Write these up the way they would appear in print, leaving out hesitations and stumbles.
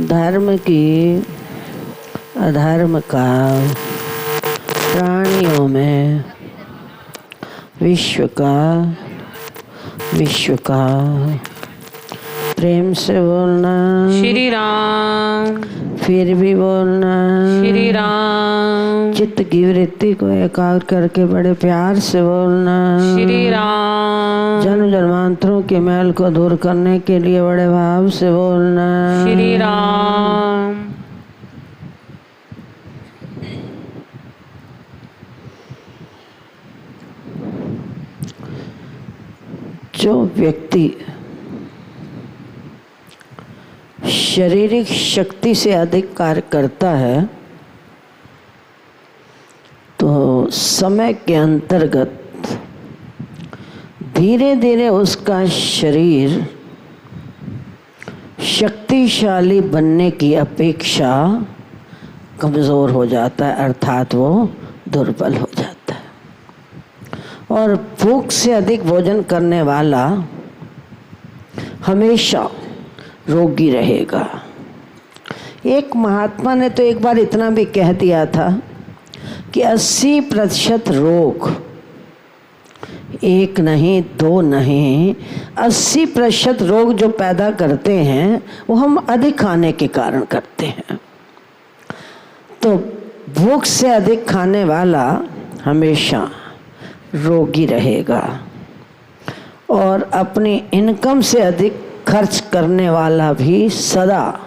धर्म की अधर्म का प्राणियों में विश्व का प्रेम से बोलना श्री राम, फिर भी बोलना श्री राम, चित्त की वृत्ति को एकाग्र करके बड़े प्यार से बोलना श्री राम, जन्म जन्मांतरों के मैल को दूर करने के लिए बड़े भाव से बोलना श्री राम। जो व्यक्ति शारीरिक शक्ति से अधिक कार्य करता है तो समय के अंतर्गत धीरे धीरे उसका शरीर शक्तिशाली बनने की अपेक्षा कमज़ोर हो जाता है, अर्थात वो दुर्बल हो जाता है। और भूख से अधिक भोजन करने वाला हमेशा रोगी रहेगा। एक महात्मा ने तो एक बार इतना भी कह दिया था कि 80% रोग, एक नहीं दो नहीं, 80% रोग जो पैदा करते हैं वो हम अधिक खाने के कारण करते हैं। तो भूख से अधिक खाने वाला हमेशा रोगी रहेगा और अपनी इनकम से अधिक खर्च करने वाला भी सदा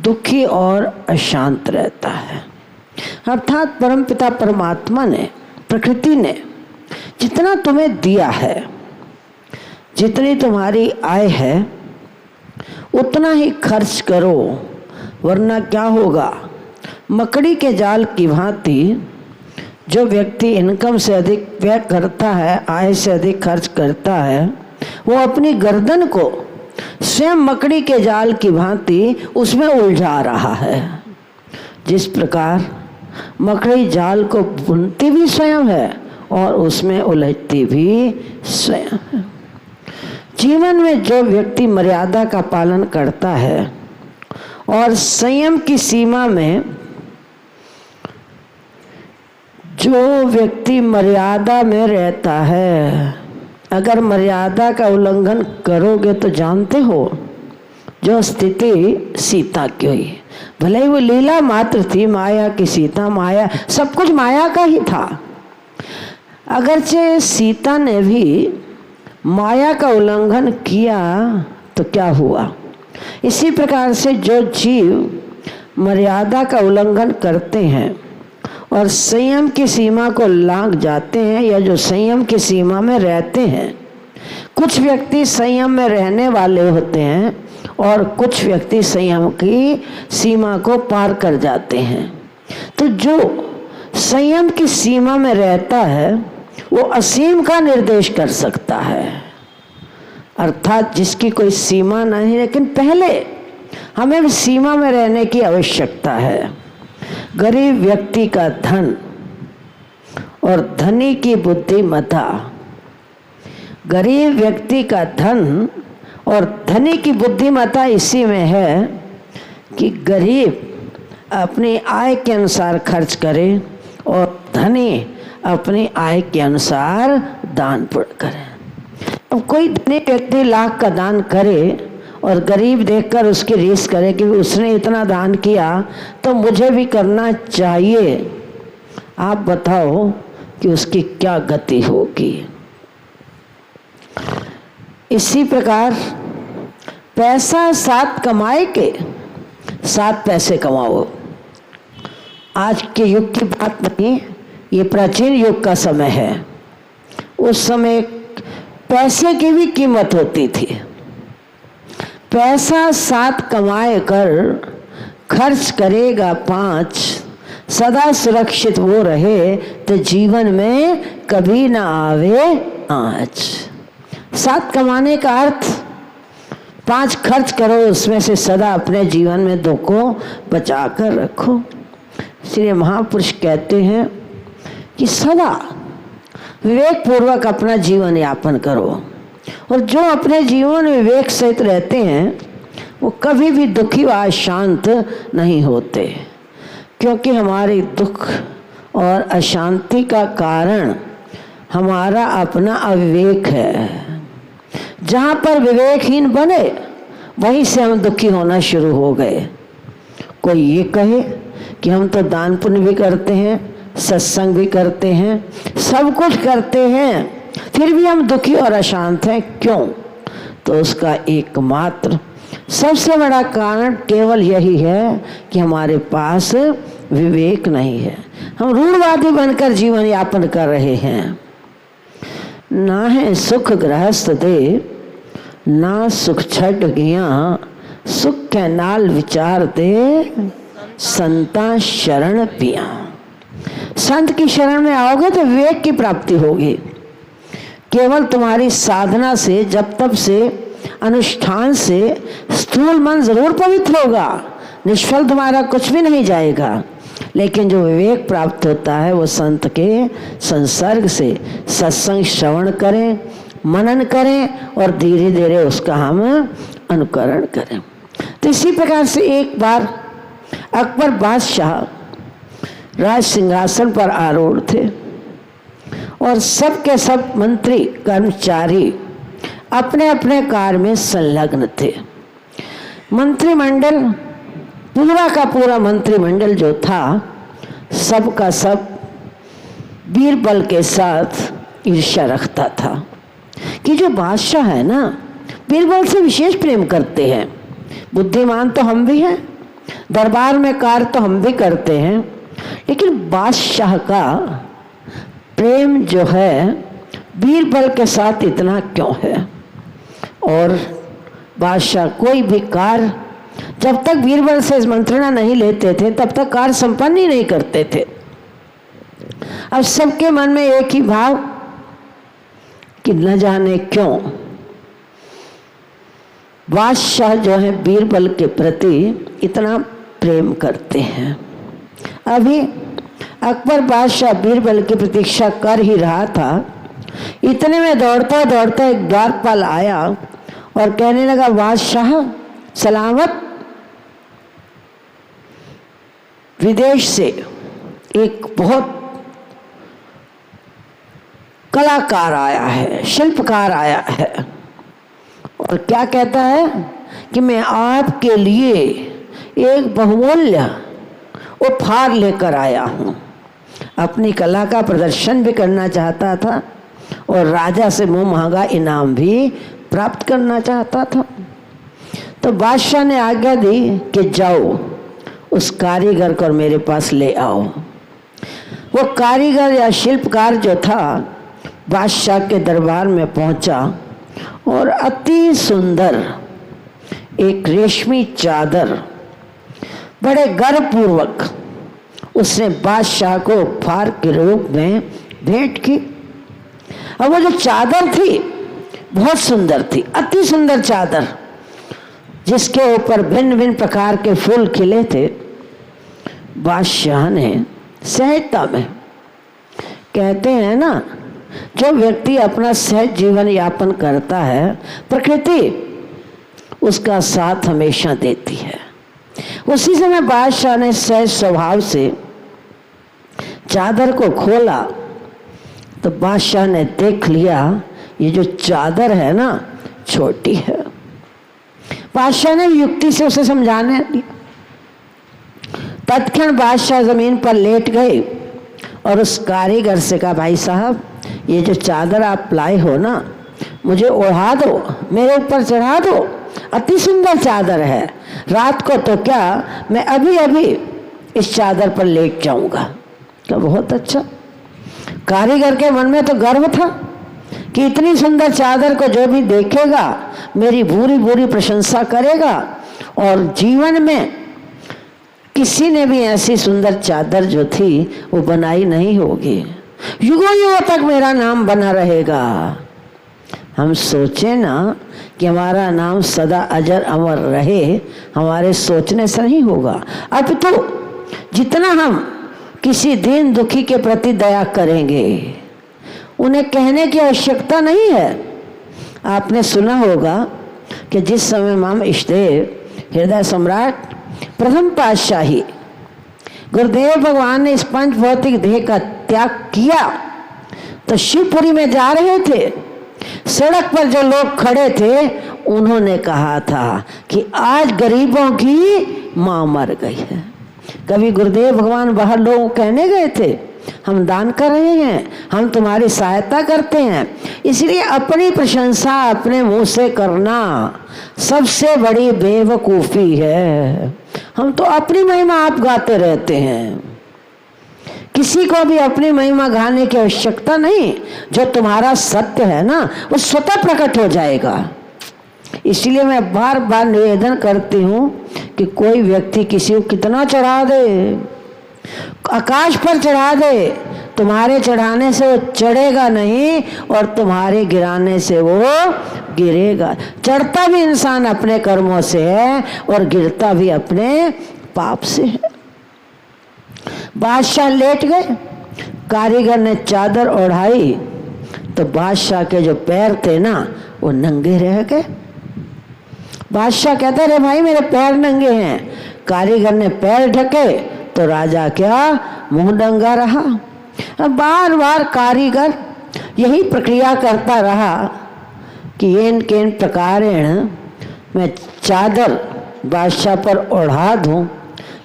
दुखी और अशांत रहता है। अर्थात परमपिता परमात्मा ने, प्रकृति ने जितना तुम्हें दिया है, जितनी तुम्हारी आय है, उतना ही खर्च करो, वरना क्या होगा। मकड़ी के जाल की भांति जो व्यक्ति इनकम से अधिक व्यय करता है, आय से अधिक खर्च करता है, वो अपनी गर्दन को स्वयं मकड़ी के जाल की भांति उसमें उलझा रहा है। जिस प्रकार मकड़ी जाल को बुनती भी स्वयं है और उसमें उलझती भी स्वयं है। जीवन में जो व्यक्ति मर्यादा का पालन करता है और संयम की सीमा में, जो व्यक्ति मर्यादा में रहता है, अगर मर्यादा का उल्लंघन करोगे तो जानते हो जो स्थिति सीता की हुई, भले ही वो लीला मात्र थी, माया की सीता, माया सब कुछ माया का ही था। अगरचे सीता ने भी माया का उल्लंघन किया तो क्या हुआ। इसी प्रकार से जो जीव मर्यादा का उल्लंघन करते हैं और संयम की सीमा को लांघ जाते हैं, या जो संयम की सीमा में रहते हैं, कुछ व्यक्ति संयम में रहने वाले होते हैं और कुछ व्यक्ति संयम की सीमा को पार कर जाते हैं। तो जो संयम की सीमा में रहता है वो असीम का निर्देश कर सकता है, अर्थात जिसकी कोई सीमा नहीं, लेकिन पहले हमें सीमा में रहने की आवश्यकता है। गरीब व्यक्ति का धन और धनी की बुद्धिमत्ता, गरीब व्यक्ति का धन और धनी की बुद्धिमत्ता इसी में है कि गरीब अपनी आय के अनुसार खर्च करे और धनी अपनी आय के अनुसार दान पुण्य करे। अब कोई धनी व्यक्ति लाख का दान करे और गरीब देखकर उसकी रीस करे कि उसने इतना दान किया तो मुझे भी करना चाहिए, आप बताओ कि उसकी क्या गति होगी। इसी प्रकार पैसा 7 कमाए के 7 पैसे कमाओ, आज के युग की बात नहीं, ये प्राचीन युग का समय है। उस समय पैसे की भी कीमत होती थी। पैसा 7 कमाए कर खर्च करेगा 5, सदा सुरक्षित वो रहे तो जीवन में कभी ना आवे आँच। 7 कमाने का अर्थ 5 खर्च करो, उसमें से सदा अपने जीवन में 2 को बचा कर रखो। इसलिए महापुरुष कहते हैं कि सदा विवेक पूर्वक अपना जीवन यापन करो, और जो अपने जीवन में विवेक सहित रहते हैं वो कभी भी दुखी व अशांत नहीं होते, क्योंकि हमारे दुख और अशांति का कारण हमारा अपना अविवेक है। जहाँ पर विवेकहीन बने वहीं से हम दुखी होना शुरू हो गए। कोई ये कहे कि हम तो दान पुण्य भी करते हैं, सत्संग भी करते हैं, सब कुछ करते हैं, फिर भी हम दुखी और अशांत हैं, क्यों? तो उसका एकमात्र सबसे बड़ा कारण केवल यही है कि हमारे पास विवेक नहीं है। हम रूढ़वादी बनकर जीवन यापन कर रहे हैं। ना है सुख गृहस्थ दे, ना सुख छट गया, सुख के नाल विचार दे, संता शरण पिया। संत की शरण में आओगे तो विवेक की प्राप्ति होगी। केवल तुम्हारी साधना से, जप तप से, अनुष्ठान से स्थूल मन जरूर पवित्र होगा, निष्फल तुम्हारा कुछ भी नहीं जाएगा, लेकिन जो विवेक प्राप्त होता है वो संत के संसर्ग से, सत्संग श्रवण करें, मनन करें और धीरे धीरे उसका हम अनुकरण करें। तो इसी प्रकार से एक बार अकबर बादशाह राज सिंहासन पर आरूढ़ थे और सब के सब मंत्री कर्मचारी अपने अपने कार्य में संलग्न थे। मंत्रिमंडल, पूरा का पूरा मंत्रिमंडल जो था, सब का सब बीरबल के साथ ईर्ष्या रखता था कि जो बादशाह है ना, बीरबल से विशेष प्रेम करते हैं। बुद्धिमान तो हम भी हैं, दरबार में कार्य तो हम भी करते हैं, लेकिन बादशाह का प्रेम जो है बीरबल के साथ इतना क्यों है? और बादशाह कोई भी कार्य जब तक बीरबल से मंत्रणा नहीं लेते थे तब तक कार्य संपन्न ही नहीं करते थे। अब सबके मन में एक ही भाव कि न जाने क्यों बादशाह जो है बीरबल के प्रति इतना प्रेम करते हैं। अभी अकबर बादशाह बीरबल की प्रतीक्षा कर ही रहा था, इतने में दौड़ता दौड़ता एक द्वारपाल आया और कहने लगा, बादशाह सलामत, विदेश से एक बहुत कलाकार आया है, शिल्पकार आया है, और क्या कहता है कि मैं आपके लिए एक बहुमूल्य उपहार लेकर आया हूँ। अपनी कला का प्रदर्शन भी करना चाहता था और राजा से मुँह महंगा इनाम भी प्राप्त करना चाहता था। तो बादशाह ने आज्ञा दी कि जाओ उस कारीगर को मेरे पास ले आओ। वो कारीगर या शिल्पकार जो था बादशाह के दरबार में पहुंचा और अति सुंदर एक रेशमी चादर बड़े गर्वपूर्वक उसने बादशाह को उपहार के रूप में भेंट की। अब वो जो चादर थी बहुत सुंदर थी, अति सुंदर चादर, जिसके ऊपर भिन्न भिन्न प्रकार के फूल खिले थे। बादशाह ने सहजता में, कहते हैं ना, जो व्यक्ति अपना सहज जीवन यापन करता है प्रकृति उसका साथ हमेशा देती है। उसी समय बादशाह ने सहज स्वभाव से चादर को खोला तो बादशाह ने देख लिया ये जो चादर है ना छोटी है। बादशाह ने युक्ति से उसे समझाने दिया। तत्क्षण बादशाह जमीन पर लेट गए और उस कारीगर से कहा, भाई साहब ये जो चादर आप लाए हो ना, मुझे ओढ़ा दो, मेरे ऊपर चढ़ा दो, अति सुंदर चादर है। रात को तो क्या, मैं अभी अभी इस चादर पर लेट जाऊंगा। क्या बहुत अच्छा। कारीगर के मन में तो गर्व था कि इतनी सुंदर चादर को जो भी देखेगा मेरी पूरी पूरी प्रशंसा करेगा, और जीवन में किसी ने भी ऐसी सुंदर चादर जो थी वो बनाई नहीं होगी, युगों युगों तक मेरा नाम बना रहेगा। हम सोचे ना कि हमारा नाम सदा अजर अमर रहे, हमारे सोचने से नहीं होगा। अब तो जितना हम किसी दीन दुखी के प्रति दया करेंगे, उन्हें कहने की आवश्यकता नहीं है। आपने सुना होगा कि जिस समय माम इष्टदेव हृदय सम्राट प्रथम पातशाही गुरुदेव भगवान ने इस पंच भौतिक देह का त्याग किया तो शिवपुरी में जा रहे थे। सड़क पर जो लोग खड़े थे उन्होंने कहा था कि आज गरीबों की मां मर गई है। कभी गुरुदेव भगवान बाहर लोगों कहने गए थे हम दान कर रहे हैं, हम तुम्हारी सहायता करते हैं। इसलिए अपनी प्रशंसा अपने मुंह से करना सबसे बड़ी बेवकूफ़ी है। हम तो अपनी महिमा आप गाते रहते हैं, किसी को भी अपनी महिमा गाने की आवश्यकता नहीं। जो तुम्हारा सत्य है ना वो स्वतः प्रकट हो जाएगा। इसलिए मैं बार बार निवेदन करती हूँ कि कोई व्यक्ति किसी को कितना चढ़ा दे, आकाश पर चढ़ा दे, तुम्हारे चढ़ाने से वो चढ़ेगा नहीं और तुम्हारे गिराने से वो गिरेगा। चढ़ता भी इंसान अपने कर्मों से है और गिरता भी अपने पाप से है। बादशाह लेट गए, कारीगर ने चादर ओढ़ाई तो बादशाह के जो पैर थे ना वो नंगे रह गए। बादशाह कहते रे भाई मेरे पैर नंगे हैं। कारीगर ने पैर ढके तो राजा क्या मुंह नंगा रहा। अब बार बार कारीगर यही प्रक्रिया करता रहा कि येन केन प्रकारेण मैं चादर बादशाह पर ओढ़ा दूं,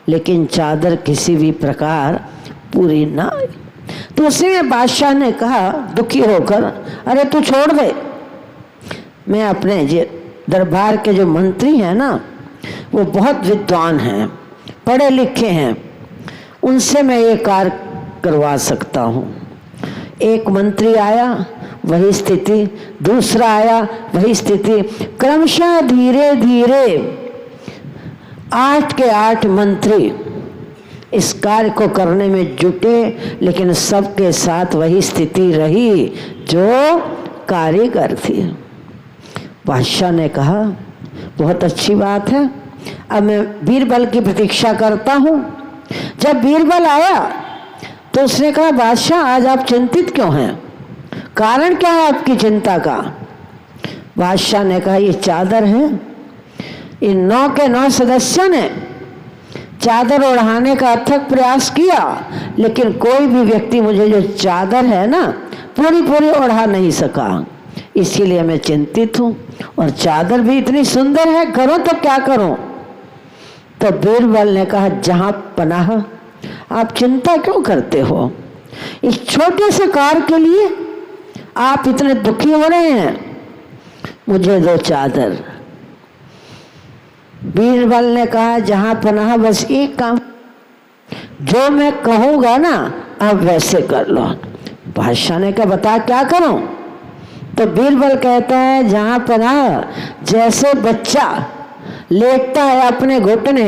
लेकिन चादर किसी भी प्रकार पूरी ना आई। तो उसी में बादशाह ने कहा दुखी होकर, अरे तू छोड़ दे, मैं अपने दरबार के जो मंत्री हैं ना वो बहुत विद्वान हैं, पढ़े लिखे हैं, उनसे मैं ये कार्य करवा सकता हूँ। एक मंत्री आया वही स्थिति, दूसरा आया वही स्थिति, क्रमशः धीरे धीरे 8 के 8 मंत्री इस कार्य को करने में जुटे, लेकिन सबके साथ वही स्थिति रही जो कारीगर थी। बादशाह ने कहा बहुत अच्छी बात है, अब मैं बीरबल की प्रतीक्षा करता हूँ। जब बीरबल आया तो उसने कहा बादशाह आज आप चिंतित क्यों हैं, कारण क्या है आपकी चिंता का। बादशाह ने कहा ये चादर है, इन 9 के 9 सदस्यों ने चादर ओढ़ाने का अथक प्रयास किया, लेकिन कोई भी व्यक्ति मुझे जो चादर है ना पूरी पूरी ओढ़ा नहीं सका, इसीलिए मैं चिंतित हूँ। और चादर भी इतनी सुंदर है, करो तो क्या करूं। तो बीरबल ने कहा जहां पनाह आप चिंता क्यों करते हो, इस छोटे से कार्य के लिए आप इतने दुखी हो रहे हैं, मुझे दो चादर। बीरबल ने कहा जहां पनाह बस एक काम, जो मैं कहूँगा ना अब वैसे कर लो। बादशाह ने कहा बता क्या करूं। तो बीरबल कहता है जहां पनाह जैसे बच्चा लेटता है अपने घुटने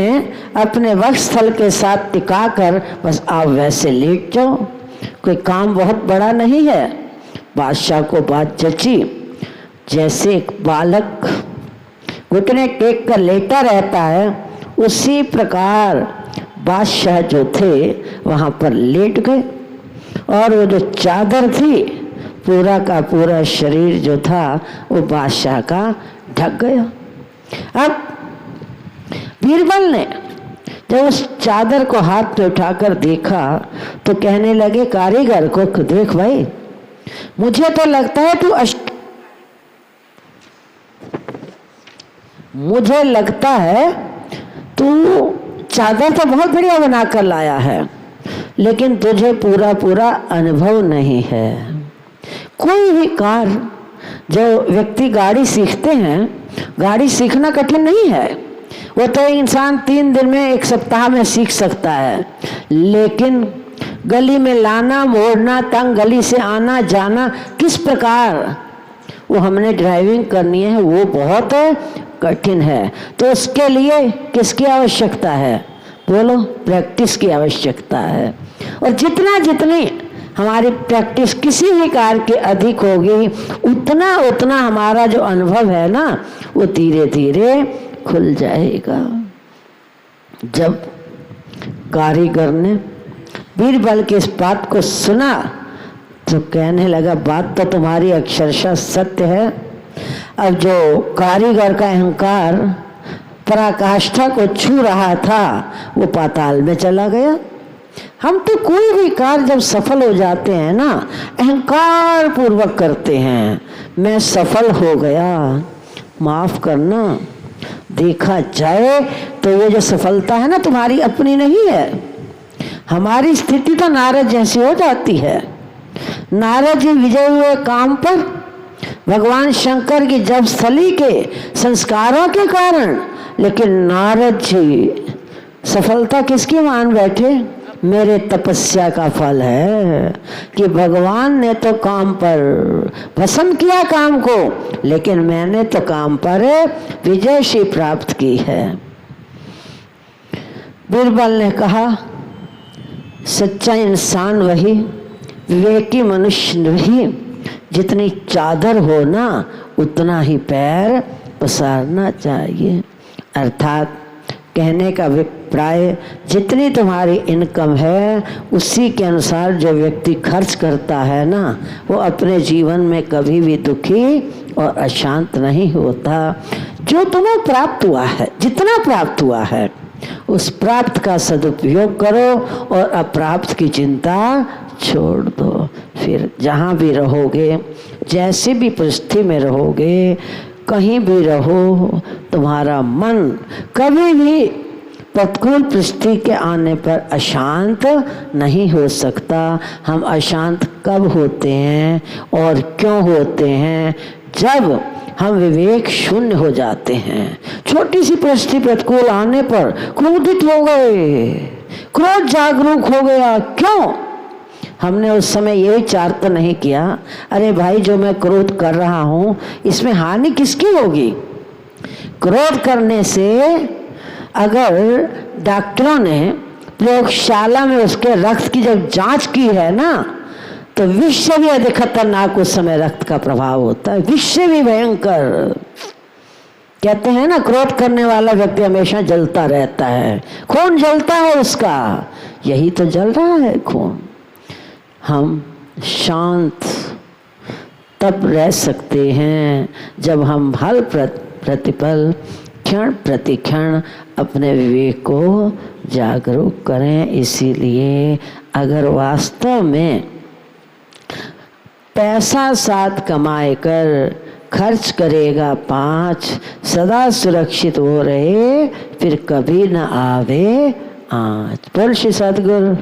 अपने वक्षस्थल के साथ टिका कर, बस आप वैसे लेट जाओ, कोई काम बहुत बड़ा नहीं है। बादशाह को बात जची, जैसे एक बालक घुटने टेक कर लेटा रहता है उसी प्रकार बादशाह जो थे वहाँ पर लेट गए, और वो जो चादर थी पूरा का पूरा शरीर जो था वो बादशाह का ढक गया। अब बीरबल ने जब उस चादर को हाथ में उठाकर देखा तो कहने लगे कारीगर को, देख भाई मुझे तो लगता है मुझे लगता है तू चादर तो बहुत बढ़िया बना कर लाया है, लेकिन तुझे पूरा पूरा अनुभव नहीं है। कोई भी कार्य जो व्यक्ति गाड़ी सीखते हैं, गाड़ी सीखना कठिन नहीं है, वो तो इंसान 3 दिन में 1 सप्ताह में सीख सकता है, लेकिन गली में लाना मोड़ना, तंग गली से आना जाना, किस प्रकार वो हमने ड्राइविंग करनी है, वो बहुत कठिन है। तो उसके लिए किसकी आवश्यकता है? बोलो, प्रैक्टिस की आवश्यकता है। और जितनी हमारी प्रैक्टिस किसी भी कार्य की अधिक होगी, उतना उतना हमारा जो अनुभव है ना, वो धीरे धीरे खुल जाएगा। जब कारीगर ने बीरबल की इस बात को सुना तो कहने लगा, बात तो तुम्हारी अक्षरशः सत्य है। अब जो कारीगर का अहंकार पराकाष्ठा को छू रहा था, वो पाताल में चला गया। हम तो कोई भी कार्य जब सफल हो जाते हैं ना, अहंकार पूर्वक करते हैं, मैं सफल हो गया, माफ करना। देखा जाए तो ये जो सफलता है ना, तुम्हारी अपनी नहीं है। हमारी स्थिति तो नारद जैसी हो जाती है। नारद जी विजय हुए काम पर भगवान शंकर की जब स्थली के संस्कारों के कारण, लेकिन नारद जी सफलता किसकी मान बैठे? मेरे तपस्या का फल है कि भगवान ने तो काम पर पसंद किया काम को, लेकिन मैंने तो काम पर विजय श्री प्राप्त की है। बीरबल ने कहा, सच्चा इंसान वही, विवेकी मनुष्य वही, जितनी चादर हो ना उतना ही पैर पसारना चाहिए। अर्थात कहने का अभिप्राय, जितनी तुम्हारी इनकम है उसी के अनुसार जो व्यक्ति खर्च करता है ना, वो अपने जीवन में कभी भी दुखी और अशांत नहीं होता। जो तुम्हें प्राप्त हुआ है, जितना प्राप्त हुआ है, उस प्राप्त का सदुपयोग करो और अप्राप्त की चिंता छोड़ दो। फिर जहाँ भी रहोगे, जैसे भी परिस्थिति में रहोगे, कहीं भी रहो, तुम्हारा मन कभी भी प्रतिकूल परिस्थिति के आने पर अशांत नहीं हो सकता। हम अशांत कब होते हैं और क्यों होते हैं? जब हम विवेक शून्य हो जाते हैं। छोटी सी परिस्थिति प्रतिकूल आने पर क्रोधित हो गए, क्रोध जागरूक हो गया। क्यों? हमने उस समय यही विचार तो नहीं किया, अरे भाई जो मैं क्रोध कर रहा हूँ इसमें हानि किसकी होगी? क्रोध करने से अगर डॉक्टरों ने प्रयोगशाला में उसके रक्त की जब जांच की है ना, तो विष से भी अधिक खतरनाक उस समय रक्त का प्रभाव होता है, विष से भी भयंकर। कहते हैं ना, क्रोध करने वाला व्यक्ति हमेशा जलता रहता है, खून जलता है उसका। यही तो जल रहा है खून। हम शांत तब रह सकते हैं जब हम हर प्रतिपल, क्षण प्रतिक्षण अपने विवेक को जागरूक करें। इसीलिए अगर वास्तव में पैसा 7 कमाए कर खर्च करेगा 5, सदा सुरक्षित हो रहे, फिर कभी न आवे आँच। बोल श्री सद्गुरु।